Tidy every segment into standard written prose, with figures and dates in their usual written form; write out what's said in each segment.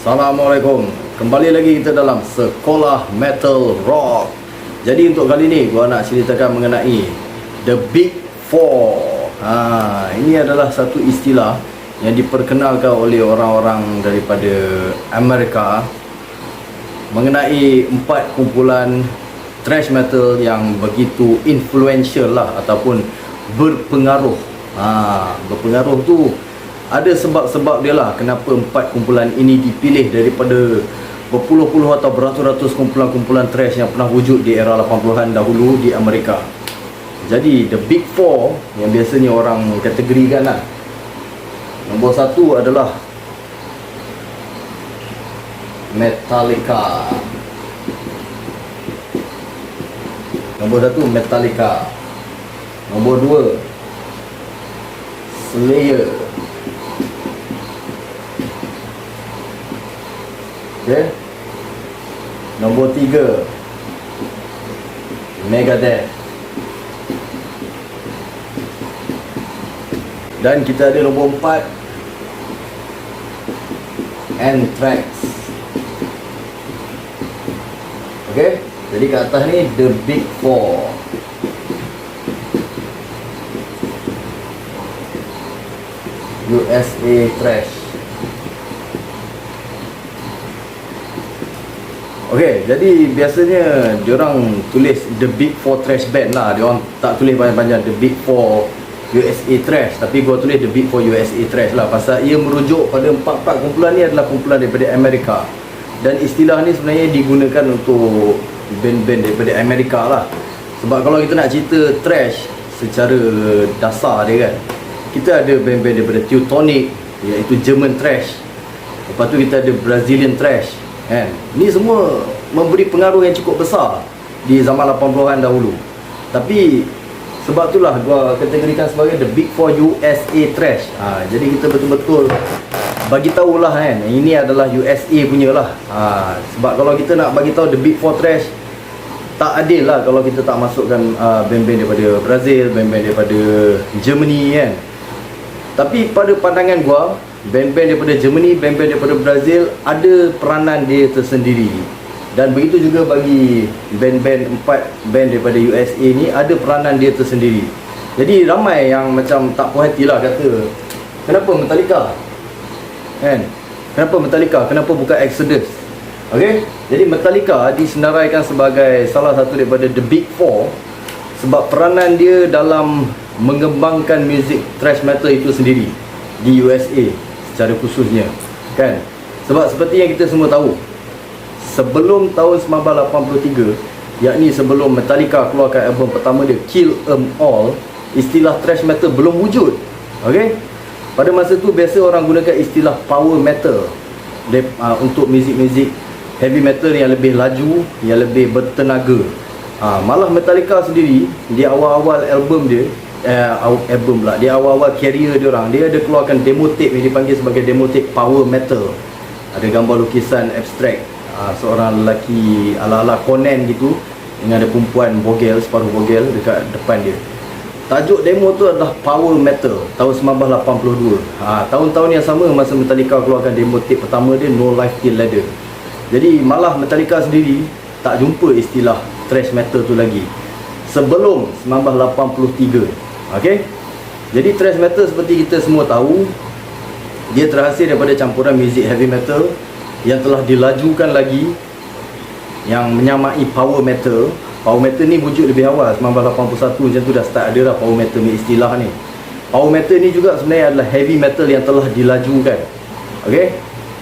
Assalamualaikum. Kembali lagi kita dalam Sekolah Metal Rock. Jadi untuk kali ni gua nak ceritakan mengenai The Big Four. Ini adalah satu istilah yang diperkenalkan oleh orang-orang daripada Amerika mengenai 4 kumpulan thrash metal yang begitu influential lah, ataupun berpengaruh. Berpengaruh tu ada sebab-sebab dia lah kenapa 4 kumpulan ini dipilih daripada berpuluh-puluh atau beratus-ratus kumpulan-kumpulan thrash yang pernah wujud di era 80-an dahulu di Amerika. Jadi The Big Four yang biasanya orang kategorikan lah. Nombor 1 adalah Metallica. Nombor 1 Metallica. Nombor 2 Slayer. Okay. Nombor 3 Megadeth. Dan kita ada nombor 4 Anthrax. Okay. Jadi kat atas ni The Big Four. USA Thrash. Okey, jadi biasanya diorang tulis The Big Four Thrash Band lah. Diorang tak tulis panjang-panjang The Big Four USA Thrash, tapi gua tulis The Big Four USA Thrash lah, pasal ia merujuk pada 4 kumpulan ni adalah kumpulan daripada Amerika. Dan istilah ni sebenarnya digunakan untuk band-band daripada Amerika lah. Sebab kalau kita nak cerita thrash secara dasar dia kan, kita ada band-band daripada Teutonic, iaitu German thrash. Lepas tu kita ada Brazilian thrash kan. Ni semua memberi pengaruh yang cukup besar di zaman 80-an dahulu. Tapi sebab itulah gua kategorikan sebagai The Big Four USA Thrash. Jadi kita betul-betul bagi tahulah kan, ini adalah USA punya lah. Sebab kalau kita nak bagi tahu The Big Four Thrash, tak adil lah kalau kita tak masukkan band-band daripada Brazil, band-band daripada Germany kan. Tapi pada pandangan gua, band-band daripada Germany, band-band daripada Brazil ada peranan dia tersendiri. Dan begitu juga bagi band-band 4 band daripada USA ni ada peranan dia tersendiri. Jadi ramai yang macam tak puas hati lah, kata kenapa Metallica kan? Kenapa Metallica? Kenapa bukan Exodus? Okay? Jadi Metallica disenaraikan sebagai salah satu daripada The Big Four sebab peranan dia dalam mengembangkan muzik thrash metal itu sendiri di USA secara khususnya kan. Sebab seperti yang kita semua tahu, sebelum tahun 1983, yakni sebelum Metallica keluarkan album pertama dia Kill 'Em All, istilah thrash metal belum wujud. Okey, pada masa tu biasa orang gunakan istilah power metal untuk muzik-muzik heavy metal yang lebih laju, yang lebih bertenaga. Malah Metallica sendiri di awal-awal album dia, di awal-awal career dia orang, dia ada keluarkan demo tape yang dipanggil sebagai demo tape power metal. Ada gambar lukisan abstrak seorang lelaki ala-ala Conan gitu, dengan ada perempuan bogel, separuh bogel dekat depan dia. Tajuk demo tu adalah Power Metal tahun 1982. Tahun-tahun yang sama masa Metallica keluarkan demo tape pertama dia, No Life Till Leather. Jadi malah Metallica sendiri tak jumpa istilah thrash metal tu lagi sebelum 1983. Okey. Jadi thrash metal seperti kita semua tahu, dia terhasil daripada campuran muzik heavy metal yang telah dilajukan lagi, yang menyamai power metal. Power metal ni wujud lebih awal, 1981 macam tu dah start ada lah power metal ni, istilah ni. Power metal ni juga sebenarnya adalah heavy metal yang telah dilajukan. Okey.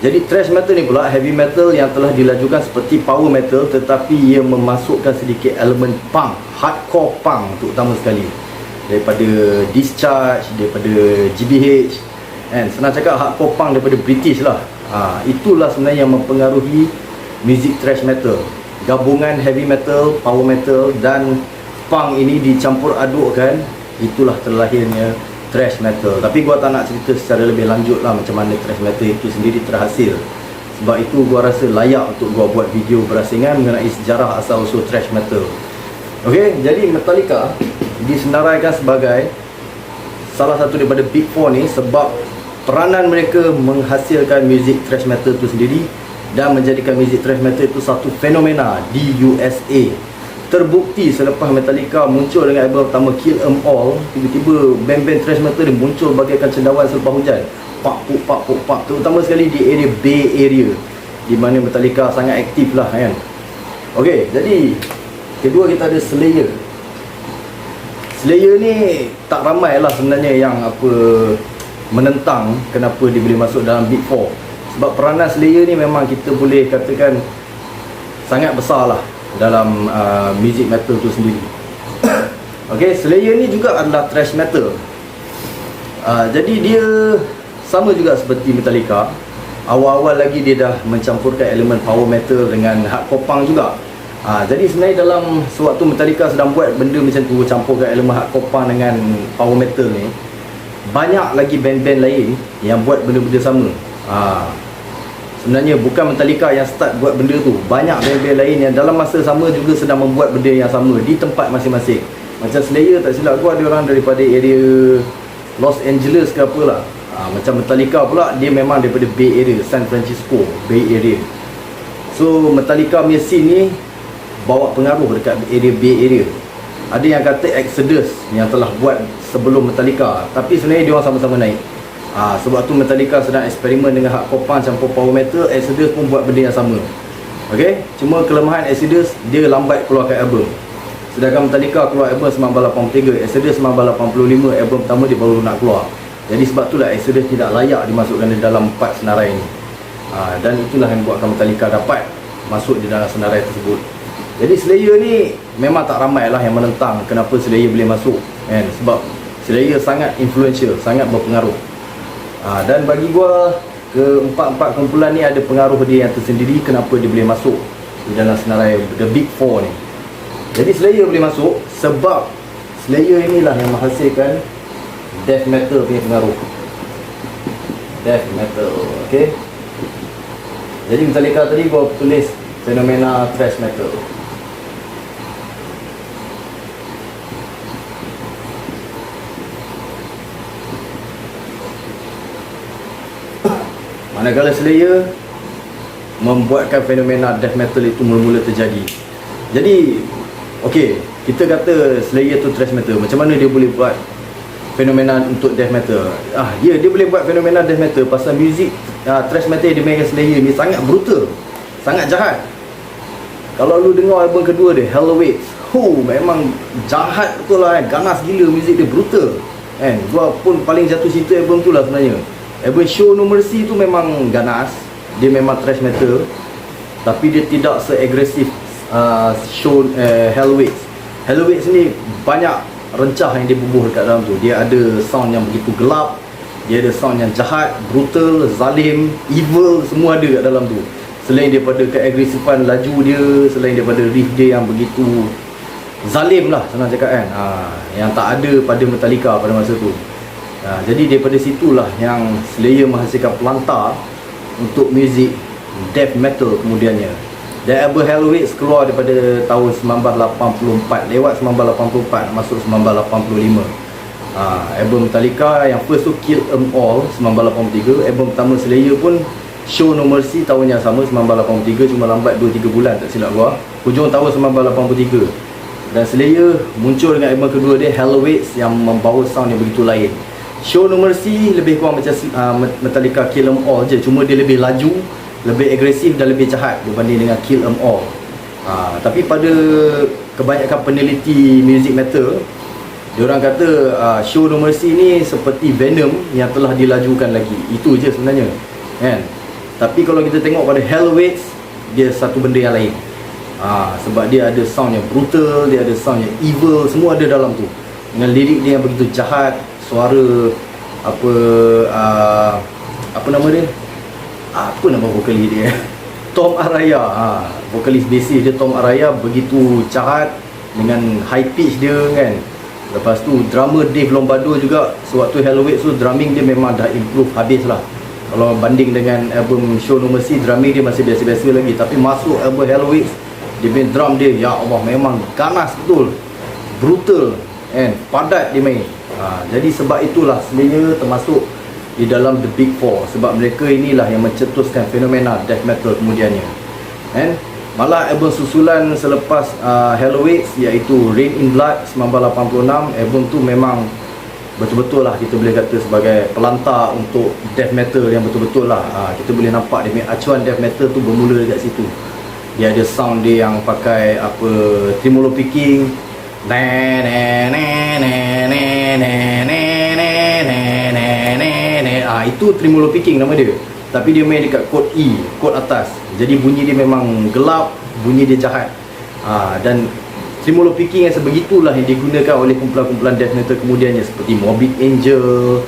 Jadi thrash metal ni pula heavy metal yang telah dilajukan seperti power metal, tetapi ia memasukkan sedikit elemen punk, hardcore punk terutama sekali, daripada Discharge, daripada GBH and senang cakap hardcore punk daripada British lah. Itulah sebenarnya yang mempengaruhi muzik thrash metal. Gabungan heavy metal, power metal dan punk ini dicampur adukkan, itulah terlahirnya thrash metal. Tapi gua tak nak cerita secara lebih lanjut lah macam mana thrash metal itu sendiri terhasil. Sebab itu gua rasa layak untuk gua buat video berasingan mengenai sejarah asal-usul thrash metal. Okey, jadi Metallica disenaraikan sebagai salah satu daripada Big Four ni sebab peranan mereka menghasilkan muzik thrash metal itu sendiri dan menjadikan muzik thrash metal itu satu fenomena di USA. Terbukti selepas Metallica muncul dengan album pertama Kill 'Em All, tiba-tiba band-band thrash metal ni muncul bagaikan cendawan selepas hujan. Pak puk pak puk pak, terutama sekali di area Bay Area, di mana Metallica sangat aktif lah kan. Okey, jadi kedua kita ada Slayer. Slayer ni tak ramai lah sebenarnya yang menentang kenapa dia boleh masuk dalam Big Four. Sebab peranan Slayer ni memang kita boleh katakan sangat besar lah dalam music metal tu sendiri. Okey, Slayer ni juga adalah thrash metal. Jadi dia sama juga seperti Metallica. Awal-awal lagi dia dah mencampurkan elemen power metal dengan hardcore punk juga. Jadi sebenarnya dalam sewaktu Metallica sedang buat benda macam tu, campurkan elemen hardcore punk dengan power metal ni, banyak lagi band-band lain yang buat benda-benda sama. Sebenarnya bukan Metallica yang start buat benda tu. Banyak band-band lain yang dalam masa sama juga sedang membuat benda yang sama di tempat masing-masing. Macam Slayer, tak silap aku, ada orang daripada area Los Angeles ke apalah. Macam Metallica pula, dia memang daripada Bay Area, San Francisco Bay Area. So Metallica punya scene ni bawa pengaruh dekat area Bay Area. Ada yang kata Exodus yang telah buat sebelum Metallica, tapi sebenarnya dia orang sama-sama naik. Sebab tu Metallica sedang eksperimen dengan hardcore punk campur power metal, Exodus pun buat benda yang sama. Okey, cuma kelemahan Exodus, dia lambat keluarkan album. Sedangkan Metallica keluar album 1983, Exodus 1985, album pertama dia baru nak keluar. Jadi sebab itulah Exodus tidak layak dimasukkan di dalam 4 senarai ini. Dan itulah yang buatkan Metallica dapat masuk di dalam senarai tersebut. Jadi Slayer ni memang tak ramai lah yang menentang kenapa Slayer boleh masuk kan? Sebab Slayer sangat influential, sangat berpengaruh. Dan bagi gua, keempat-empat kumpulan ni ada pengaruh dia yang tersendiri kenapa dia boleh masuk di dalam senarai The Big Four ni. Jadi Slayer boleh masuk sebab Slayer inilah yang menghasilkan death metal punya pengaruh. Death metal, okey. Jadi Metallica tadi gua tulis fenomena thrash metal. Manakala Slayer membuatkan fenomena death metal itu mula-mula terjadi. Jadi okey, kita kata Slayer tu thrash metal, macam mana dia boleh buat fenomena untuk death metal? Dia boleh buat fenomena death metal pasal muzik thrash metal yang dimainkan Slayer ni sangat brutal, sangat jahat. Kalau lu dengar album kedua dia, Hell Awaits, memang jahat betul lah kan, ganas gila, muzik dia brutal kan. Gua pun paling jatuh cinta album tu lah sebenarnya. Album Show No Mercy tu memang ganas, dia memang thrash metal, tapi dia tidak seagresif Hell Awaits. Hell Awaits ni banyak rencah yang dia bubuh dekat dalam tu. Dia ada sound yang begitu gelap, dia ada sound yang jahat, brutal, zalim, evil, semua ada kat dalam tu. Selain daripada keagresifan laju dia, selain daripada riff dia yang begitu zalim lah, senang cakap kan, yang tak ada pada Metallica pada masa tu. Jadi daripada situlah yang Slayer menghasilkan pelantar untuk muzik death metal kemudiannya. Dan album Hell Awaits keluar daripada tahun 1984, lewat 1984 masuk 1985. Album Metallica yang first tu Kill 'Em All 1983. Album pertama Slayer pun Show No Mercy tahun yang sama 1983, cuma lambat 2-3 bulan tak silap gua, hujung tahun 1983. Dan Slayer muncul dengan album kedua dia Hell Awaits yang membawa sound yang begitu lain. Show No Mercy lebih kurang macam Metallica Kill 'Em All je, cuma dia lebih laju, lebih agresif dan lebih jahat berbanding dengan Kill 'Em All. Tapi pada kebanyakan peneliti music metal, diorang kata Show No Mercy ni seperti Venom yang telah dilajukan lagi. Itu je sebenarnya kan. Tapi kalau kita tengok pada Hell Awaits, dia satu benda yang lain. Sebab dia ada sound yang brutal, dia ada sound yang evil, semua ada dalam tu. Dengan lirik dia yang begitu jahat, suara apa nama dia? Apa nama vokalis dia? Tom Araya. Vokalis basis dia Tom Araya begitu jahat dengan high pitch dia kan. Lepas tu drummer Dave Lombardo juga, sewaktu Hell Awaits tu drumming dia memang dah improve habis lah. Kalau banding dengan album Show No Mercy, drumming dia masih biasa-biasa lagi. Tapi masuk album Hell Awaits, dia main drum dia, ya Allah, memang ganas betul, brutal and padat dia main. Jadi sebab itulah Slayer termasuk di dalam The Big Four, sebab mereka inilah yang mencetuskan fenomena death metal kemudiannya. And malah album susulan selepas Hellowitz iaitu Rain in Blood 1986, album tu memang betul-betul lah kita boleh kata sebagai pelantar untuk death metal yang betul-betul lah. Kita boleh nampak dia punya acuan death metal tu bermula dekat situ. Dia ada sound dia yang pakai apa, tremolo picking, itu tremolo picking nama dia, tapi dia main dekat chord E, chord atas. Jadi bunyi dia memang gelap, bunyi dia jahat. Dan tremolo picking yang sebegitulah yang digunakan oleh kumpulan-kumpulan death metal kemudiannya, seperti Morbid Angel,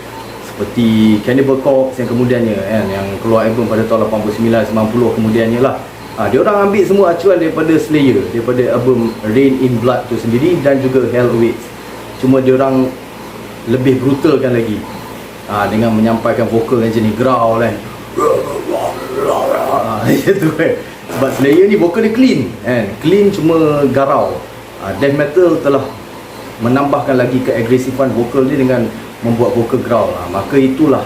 seperti Cannibal Corpse yang kemudiannya kan, yang keluar album pada tahun 89 90 kemudiannya lah. Dia orang ambil semua acuan daripada Slayer, daripada album Rain in Blood tu sendiri dan juga Hellowitz. Cuma dia orang lebih brutalkan lagi, dengan menyampaikan vokal yang jenis growl kan. Itu kan. Sebab Slayer ni vokal dia clean kan, clean cuma garau. Death metal telah menambahkan lagi keagresifan vokal dia dengan membuat vokal growl. Maka itulah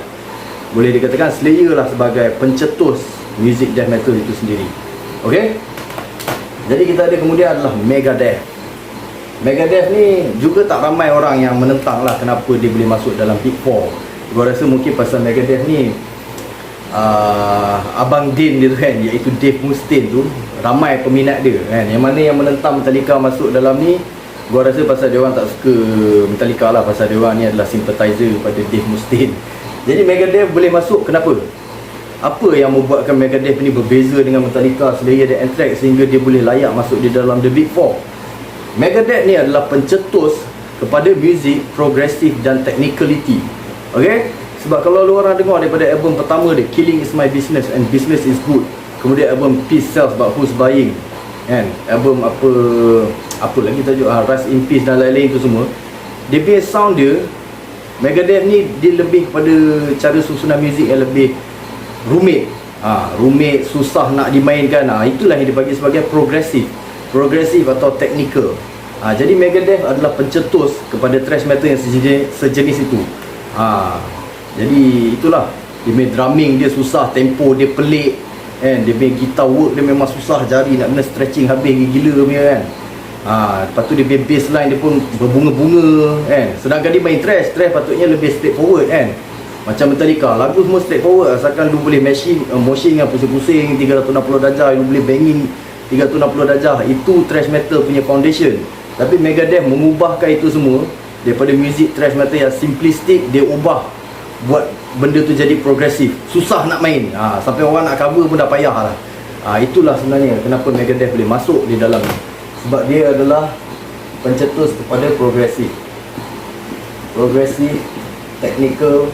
boleh dikatakan Slayer lah sebagai pencetus muzik death metal itu sendiri. Okey. Jadi kita ada kemudian adalah Megadeth. Megadeth ni juga tak ramai orang yang menentang lah kenapa dia boleh masuk dalam Big Four. Gua rasa mungkin pasal Megadeth ni Abang Din dia tu kan, iaitu Dave Mustaine tu, ramai peminat dia kan. Yang mana yang menentang Metallica masuk dalam ni, gua rasa pasal dia orang tak suka Metallica lah, pasal dia orang ni adalah sympathizer pada Dave Mustaine. Jadi Megadeth boleh masuk, kenapa? Apa yang membuatkan Megadeth ni berbeza dengan Metallica, Slayer dan Anthrax sehingga dia boleh layak masuk di dalam The Big Four? Megadeth ni adalah pencetus kepada muzik progresif dan technicality. Okey? Sebab kalau lu orang dengar daripada album pertama dia, Killing Is My Business and Business Is Good, kemudian album Peace Sells But Who's Buying, kan? Album apa lagi tajuk, Rest in Peace dan lain-lain tu semua, dia punya sound dia, Megadeth ni dia lebih kepada cara susunan muzik yang lebih rumit, rumit, susah nak dimainkan. Itulah yang dibagi sebagai progresif atau technical. Jadi Megadeth adalah pencetus kepada thrash metal yang sejenis itu. Jadi itulah, dia punya drumming dia susah, tempo dia pelik kan, dia punya guitar work dia memang susah, jari nak kena stretching habis gila punya kan. Lepas tu dia punya bassline dia pun berbunga-bunga kan. Sedangkan dia main thrash patutnya lebih straightforward kan. Macam Metallica, lagu semua straightforward, asalkan lu boleh motion yang pusing-pusing 360 darjah, lu boleh banging 360 darjah, itu thrash metal punya foundation. Tapi Megadeth mengubahkan itu semua daripada muzik thrash metal yang simplistic, dia ubah buat benda tu jadi progresif, susah nak main, sampai orang nak cover pun dah payah lah. Itulah sebenarnya kenapa Megadeth boleh masuk di dalam, sebab dia adalah pencetus kepada progresif, technical.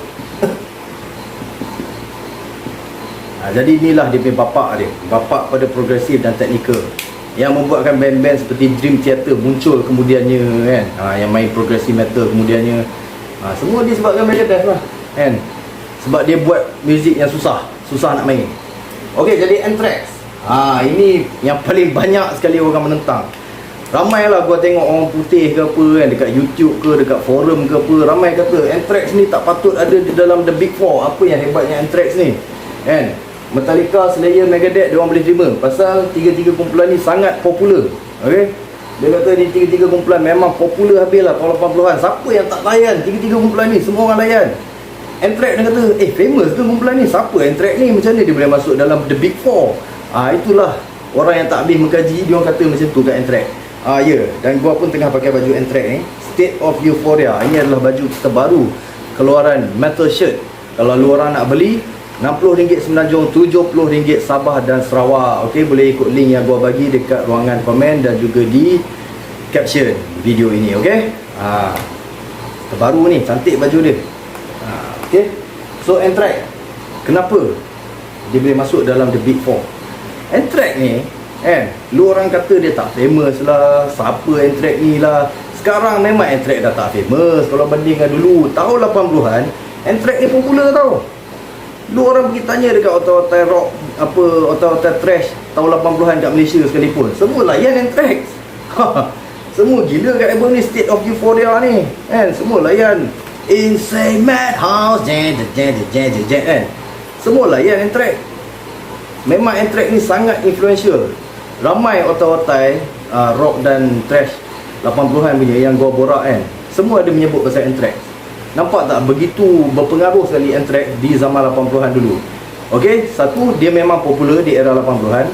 Jadi inilah dia punya bapak pada progresif dan technical, yang membuatkan band-band seperti Dream Theater muncul kemudiannya kan, yang main progresif metal kemudiannya. Semua disebabkan Megadeth lah kan, sebab dia buat muzik yang susah nak main. Okey, jadi Anthrax, ini yang paling banyak sekali orang menentang. Ramailah gua tengok orang putih ke apa kan, dekat YouTube ke, dekat forum ke apa, ramai kata Anthrax ni tak patut ada di dalam The Big Four. Apa yang hebatnya Anthrax ni kan? Metallica, Slayer, Megadeth dia orang boleh terima pasal tiga-tiga kumpulan ni sangat popular. Okey, dia kata ni tiga-tiga kumpulan memang popular habis lah tahun 80-an. Siapa yang tak layan tiga-tiga kumpulan ni? Semua orang layan. Anthrax dia kata famous ke kumpulan ni? Siapa Anthrax ni? Macam mana dia boleh masuk dalam The Big Four? Itulah orang yang tak habis mengkaji, dia orang kata macam tu kat Anthrax. Dan gua pun tengah pakai baju Anthrax ni, State of Euphoria. Ini adalah baju terbaru keluaran Metal Shirt. Kalau lu orang nak beli, RM60 Semenanjung, RM70 Sabah dan Sarawak. Okey, boleh ikut link yang gua bagi dekat ruangan komen dan juga di caption video ini. Okey, terbaru ni, cantik baju dia. Okey, so Anthrax, kenapa dia boleh masuk dalam The Big Four? Anthrax ni kan, lu orang kata dia tak famous lah, siapa Anthrax ni lah. Sekarang memang Anthrax dah tak famous kalau bandingkan dulu. Tahun 80-an Anthrax ni popular tau. Lu orang pergi tanya dekat otak-otak rock, otak-otak trash tahun 80-an kat Malaysia sekalipun, semua layan Anthrax. Semua gila kat album ni, State of Euphoria ni kan, semua layan. Insane Madhouse, kan. Semua layan Anthrax. Memang Anthrax ni sangat influential. Ramai otai-otai rock dan thrash 80-an punya yang gua borak kan, semua ada menyebut pasal Anthrax. Nampak tak begitu berpengaruh sekali Anthrax di zaman 80-an dulu. Okey, satu, dia memang popular di era 80-an.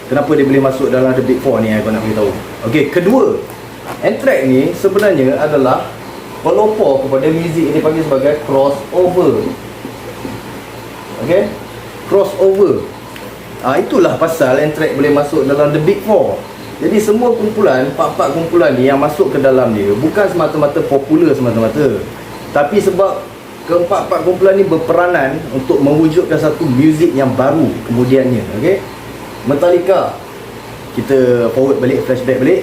Kenapa dia boleh masuk dalam The Big Four ni, aku nak beritahu. Okey, kedua, Anthrax ni sebenarnya adalah pelopor kepada muzik ini panggil sebagai crossover. Okey, crossover. Itulah pasal Anthrax boleh masuk dalam The Big Four. Jadi semua kumpulan, empat-empat kumpulan ni yang masuk ke dalam dia bukan semata-mata popular semata-mata, tapi sebab keempat-empat kumpulan ni berperanan untuk mewujudkan satu muzik yang baru kemudiannya. Okey, Metallica, kita forward balik, flashback balik.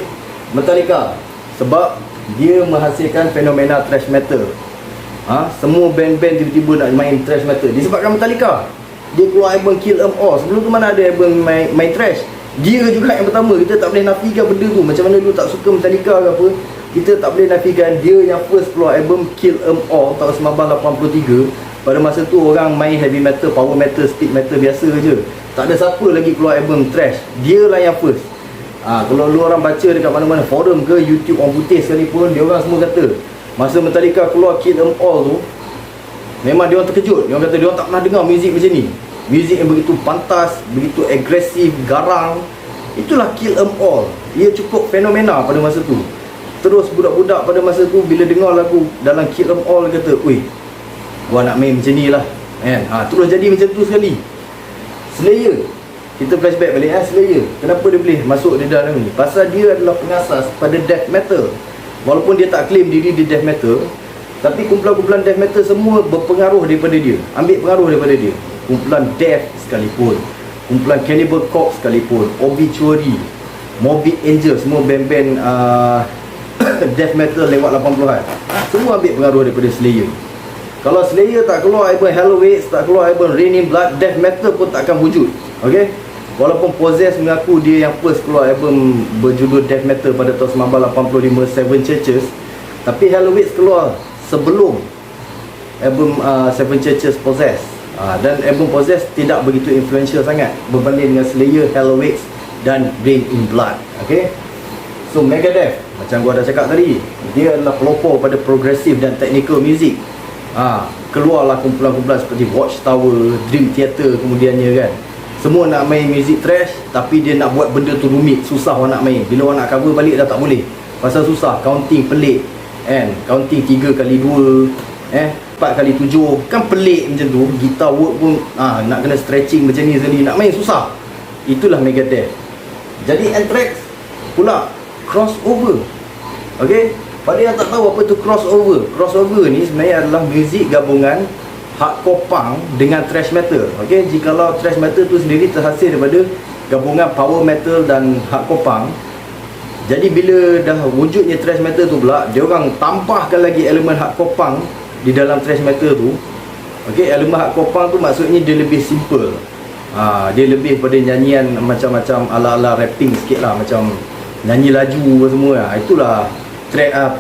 Metallica, sebab dia menghasilkan fenomena thrash metal. Semua band-band tiba-tiba nak main thrash metal disebabkan Metallica. Dia keluar album Kill 'Em All. Sebelum tu mana ada album main thrash. Dia juga yang pertama. Kita tak boleh nafikan benda tu. Macam mana dulu tak suka Metallica ke apa, kita tak boleh nafikan dia yang first keluar album Kill 'Em All tahun 1983. Pada masa tu orang main heavy metal, power metal, speed metal biasa je. Tak ada siapa lagi keluar album thrash. Dia lah yang first. Kalau lu orang baca dekat mana-mana forum ke YouTube orang putih sekalipun, dia orang semua kata masa Metallica keluar Kill 'Em All tu, memang dia orang terkejut. Dia orang kata dia orang tak pernah dengar muzik macam ni. Muzik yang begitu pantas, begitu agresif, garang. Itulah Kill 'Em All. Ia cukup fenomena pada masa tu. Terus budak-budak pada masa tu bila dengar lagu dalam Kill 'Em All, kata, "Ui, gua nak main macam ni lah." Terus jadi macam tu sekali. Slayer, kita flashback balik Slayer. Kenapa dia boleh masuk di dalam ni? Pasal dia adalah pengasas pada death metal. Walaupun dia tak claim diri di death metal, tapi kumpulan-kumpulan death metal semua berpengaruh daripada dia, ambil pengaruh daripada dia. Kumpulan Death sekalipun, kumpulan Cannibal Corpse sekalipun, Obituary, Morbid Angel, semua band-band death metal lewat 80-an, semua ambil pengaruh daripada Slayer. Kalau Slayer tak keluar album Halloween, tak keluar album Rain in Blood, death metal pun takkan wujud. Okey, walaupun Possessed mengaku dia yang first keluar album berjudul death metal pada tahun 1985, Seven Churches, tapi Halloween keluar sebelum album Seven Churches, Possessed. Dan album Possessed tidak begitu influential sangat berbanding dengan Slayer, Halloween dan Rain in Blood. Okay, so Megadeth, macam gua dah cakap tadi, dia adalah pelopor pada progressive dan technical music. Keluarlah kumpulan-kumpulan seperti Watchtower, Dream Theater kemudiannya kan. Semua nak main music trash, tapi dia nak buat benda tu rumit, susah orang nak main. Bila orang nak cover balik dah tak boleh, pasal susah, counting pelik kan, counting 3x2, 4x7, kan pelik macam tu. Guitar work pun nak kena stretching macam ni sekali, nak main susah. Itulah Megadeth. Jadi Anthrax pula crossover. Okay, pada yang tak tahu apa tu crossover, crossover ni sebenarnya adalah muzik gabungan hardcore punk dengan thrash metal. Okay, jikalau thrash metal tu sendiri terhasil daripada gabungan power metal dan hardcore punk, jadi bila dah wujudnya thrash metal tu pula, dia orang tambahkan lagi elemen hardcore punk di dalam thrash metal tu. Okey, elemen hardcore punk tu maksudnya dia lebih simple. Dia lebih pada nyanyian macam-macam ala-ala rapping sikit lah, macam nyanyi laju semua lah. Itulah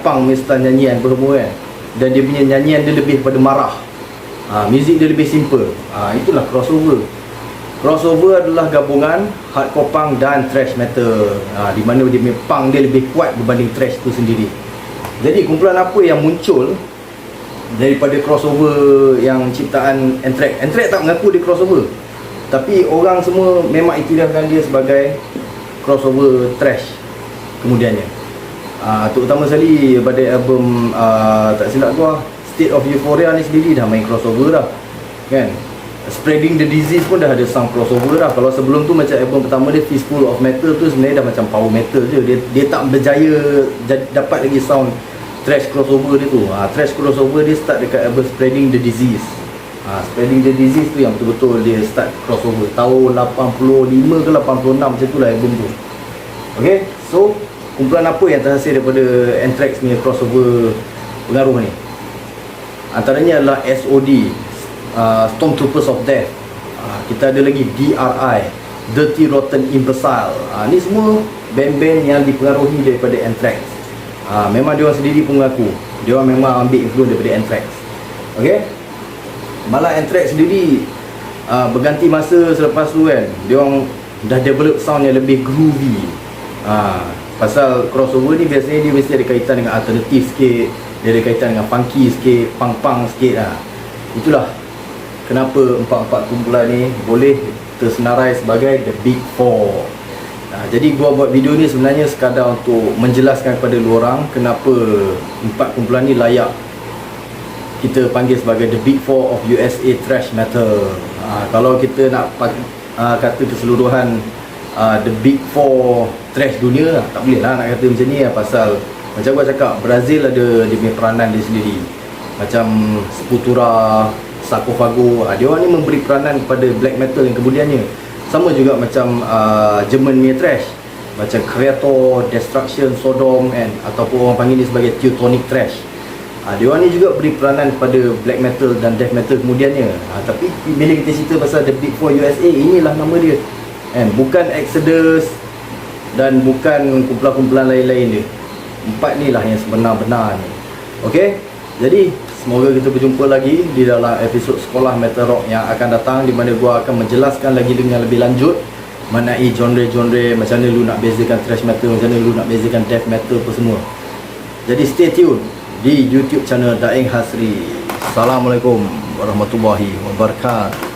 punk mesti nyanyian semua kan. Dan dia punya nyanyian dia lebih pada marah. Muzik dia lebih simple. Itulah crossover. Crossover adalah gabungan hardcore punk dan thrash metal, di mana dia punya punk dia lebih kuat berbanding thrash tu sendiri. Jadi kumpulan apa yang muncul daripada crossover yang ciptaan Anthrax? Anthrax tak mengaku dia crossover, tapi orang semua memang iktirafkan dia sebagai crossover thrash kemudiannya. Terutama sekali pada album tak silap gua, State of Euphoria ni sendiri dah main crossover dah kan. Spreading the Disease pun dah ada sound crossover dah. Kalau sebelum tu macam album pertama dia Fistful of Metal tu sebenarnya dah macam power metal je. Dia tak berjaya dapat lagi sound thrash crossover dia tu. Thrash crossover dia start dekat album Spreading the Disease. Spreading the Disease tu yang betul-betul dia start crossover tahun 85 ke 86 macam tu lah album tu. Okay, so kumpulan apa yang terhasil daripada Anthrax punya crossover pengaruh ni? Antaranya adalah SOD, Stormtroopers of Death. Kita ada lagi DRI, Dirty Rotten Imbecile. Ni semua band-band yang dipengaruhi daripada Anthrax. Memang dia orang sendiri pun mengaku dia orang memang ambil influence daripada Anthrax. Okey, malah Anthrax sendiri berganti masa selepas tu kan, dia orang dah develop sound yang lebih groovy. Pasal crossover ni biasanya dia mesti ada kaitan dengan alternatif sikit, dia ada kaitan dengan funky sikit, punk-punk sikit lah. Itulah kenapa empat-empat kumpulan ni boleh tersenarai sebagai The Big Four. Jadi gua buat video ni sebenarnya sekadar untuk menjelaskan kepada lu orang kenapa empat kumpulan ni layak kita panggil sebagai The Big Four of USA Thrash Metal. Kalau kita nak kata keseluruhan The Big Four Thrash dunia, tak boleh lah nak kata macam ni lah. Pasal macam gua cakap, Brazil ada dia punya peranan dia sendiri. Macam Sepultura, Sarcophago, dia orang ni memberi peranan kepada black metal yang kemudiannya. Sama juga macam German punya thrash, macam Creator, Destruction, Sodom ataupun orang panggil ni sebagai Teutonic Thrash. Dia orang ni juga beri peranan kepada black metal dan death metal kemudiannya. Tapi bila kita cerita pasal The Big Four USA, inilah nama dia, bukan Exodus dan bukan kumpulan-kumpulan lain-lain dia. Empat ni lah yang sebenar-benar ni. Okey, jadi semoga kita berjumpa lagi di dalam episod Sekolah Metal Rock yang akan datang, di mana gua akan menjelaskan lagi dengan lebih lanjut mengenai genre-genre, macam mana lu nak bezakan thrash metal, macam mana lu nak bezakan death metal apa semua. Jadi stay tune di YouTube channel Daeng Hasri. Assalamualaikum warahmatullahi wabarakatuh.